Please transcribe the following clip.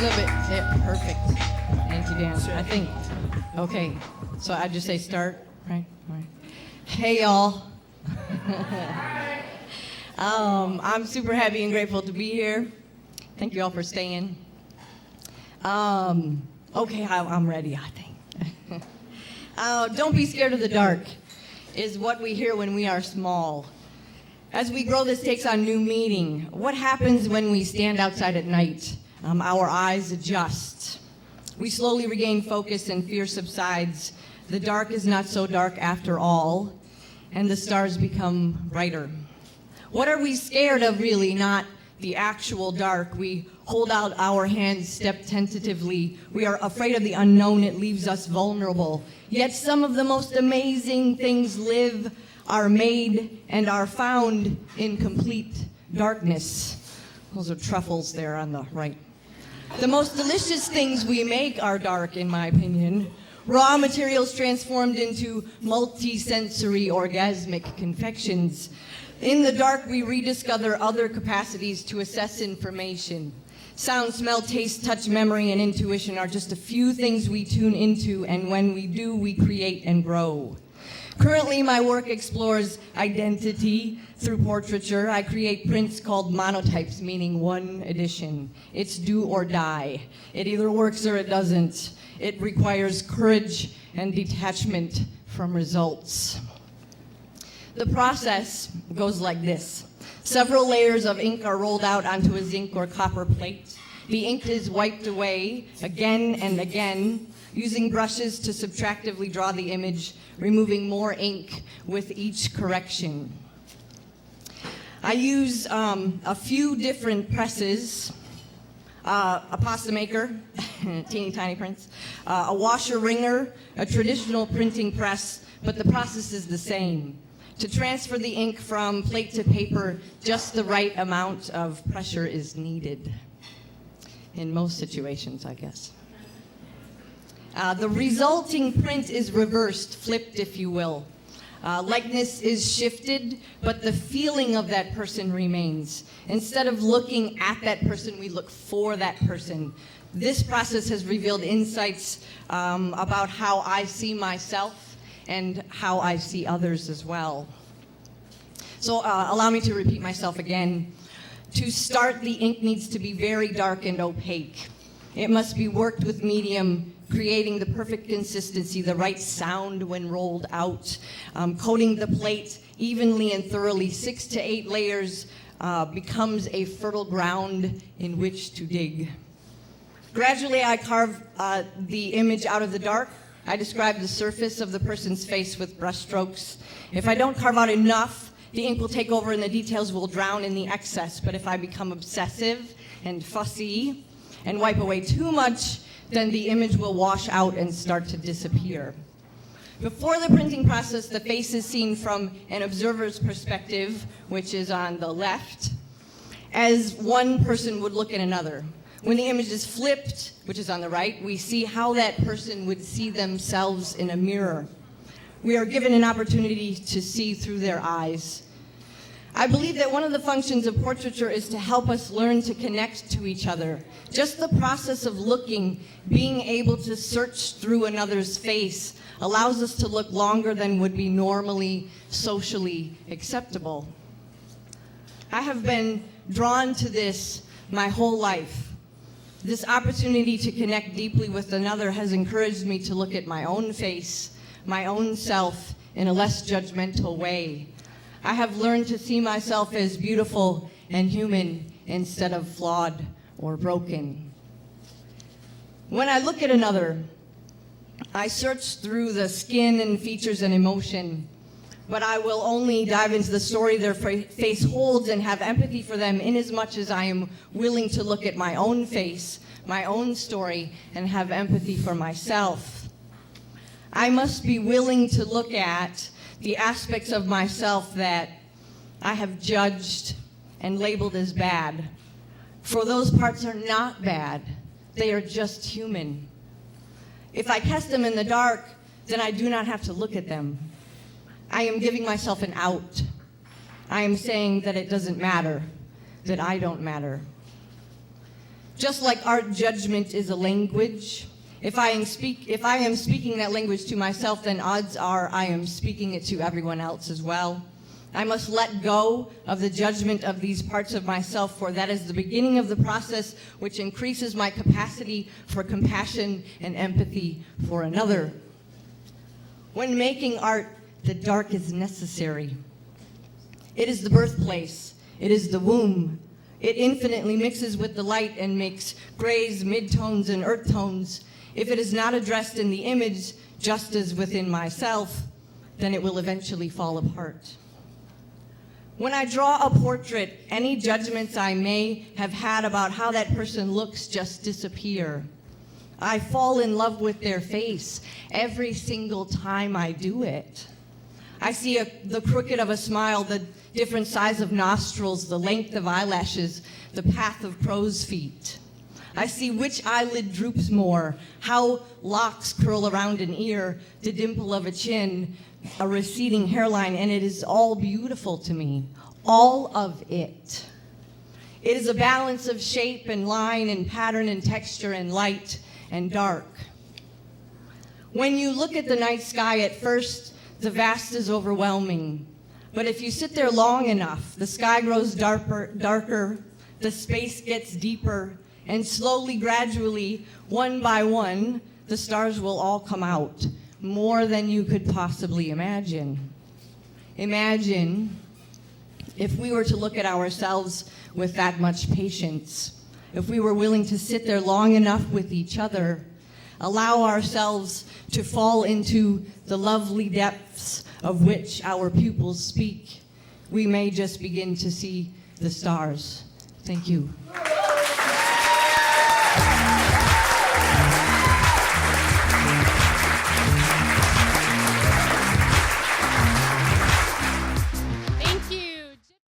a bit, yeah, perfect. Thank you, Dan. I think, okay, so I just say start, right? All right. Hey, y'all. I'm super happy and grateful to be here. Thank you all for staying. Okay, I'm ready, I think. Don't be scared of the dark is what we hear when we are small. As we grow, this takes on new meaning. What happens when we stand outside at night? Our eyes adjust. We slowly regain focus and fear subsides. The dark is not so dark after all, and the stars become brighter. What are we scared of, really? Not the actual dark. We hold out our hands, step tentatively. We are afraid of the unknown. It leaves us vulnerable. Yet some of the most amazing things live, are made, and are found in complete darkness. Those are truffles there on the right. The most delicious things we make are dark, in my opinion. Raw materials transformed into multi-sensory orgasmic confections. In the dark, we rediscover other capacities to assess information. Sound, smell, taste, touch, memory, and intuition are just a few things we tune into, and when we do, we create and grow. Currently, my work explores identity through portraiture. I create prints called monotypes, meaning one edition. It's do or die. It either works or it doesn't. It requires courage and detachment from results. The process goes like this. Several layers of ink are rolled out onto a zinc or copper plate. The ink is wiped away again and again, using brushes to subtractively draw the image, removing more ink with each correction. I use a few different presses, a pasta maker, teeny tiny prints, a washer wringer, a traditional printing press, but the process is the same. To transfer the ink from plate to paper, just the right amount of pressure is needed. In most situations, I guess. The resulting print is reversed, flipped, if you will. Likeness is shifted, but the feeling of that person remains. Instead of looking at that person, we look for that person. This process has revealed insights about how I see myself and how I see others as well. So allow me to repeat myself again. To start, the ink needs to be very dark and opaque. It must be worked with medium, creating the perfect consistency, the right sound when rolled out, coating the plate evenly and thoroughly. 6 to 8 layers becomes a fertile ground in which to dig. Gradually, I carve the image out of the dark. I describe the surface of the person's face with brush strokes. If I don't carve out enough, the ink will take over and the details will drown in the excess. But if I become obsessive and fussy and wipe away too much, then the image will wash out and start to disappear. Before the printing process, the face is seen from an observer's perspective, which is on the left, as one person would look at another. When the image is flipped, which is on the right, we see how that person would see themselves in a mirror. We are given an opportunity to see through their eyes. I believe that one of the functions of portraiture is to help us learn to connect to each other. Just the process of looking, being able to search through another's face, allows us to look longer than would be normally socially acceptable. I have been drawn to this my whole life. This opportunity to connect deeply with another has encouraged me to look at my own face, my own self, in a less judgmental way. I have learned to see myself as beautiful and human instead of flawed or broken. When I look at another, I search through the skin and features and emotion, but I will only dive into the story their face holds and have empathy for them inasmuch as I am willing to look at my own face, my own story, and have empathy for myself. I must be willing to look at the aspects of myself that I have judged and labeled as bad. For those parts are not bad. They are just human. If I cast them in the dark, then I do not have to look at them. I am giving myself an out. I am saying that it doesn't matter, that I don't matter. Just like art, judgment is a language. If I am speaking that language to myself, then odds are I am speaking it to everyone else as well. I must let go of the judgment of these parts of myself, for that is the beginning of the process which increases my capacity for compassion and empathy for another. When making art, the dark is necessary. It is the birthplace. It is the womb. It infinitely mixes with the light and makes grays, midtones, and earth tones. If it is not addressed in the image, just as within myself, then it will eventually fall apart. When I draw a portrait, any judgments I may have had about how that person looks just disappear. I fall in love with their face every single time I do it. I see the crooked of a smile, the different size of nostrils, the length of eyelashes, the path of crow's feet. I see which eyelid droops more, how locks curl around an ear, the dimple of a chin, a receding hairline, and it is all beautiful to me, all of it. It is a balance of shape and line and pattern and texture and light and dark. When you look at the night sky at first, the vast is overwhelming. But if you sit there long enough, the sky grows darker, the space gets deeper, and slowly, gradually, one by one, the stars will all come out, more than you could possibly imagine. Imagine if we were to look at ourselves with that much patience, if we were willing to sit there long enough with each other, allow ourselves to fall into the lovely depths of which our pupils speak, we may just begin to see the stars. Thank you.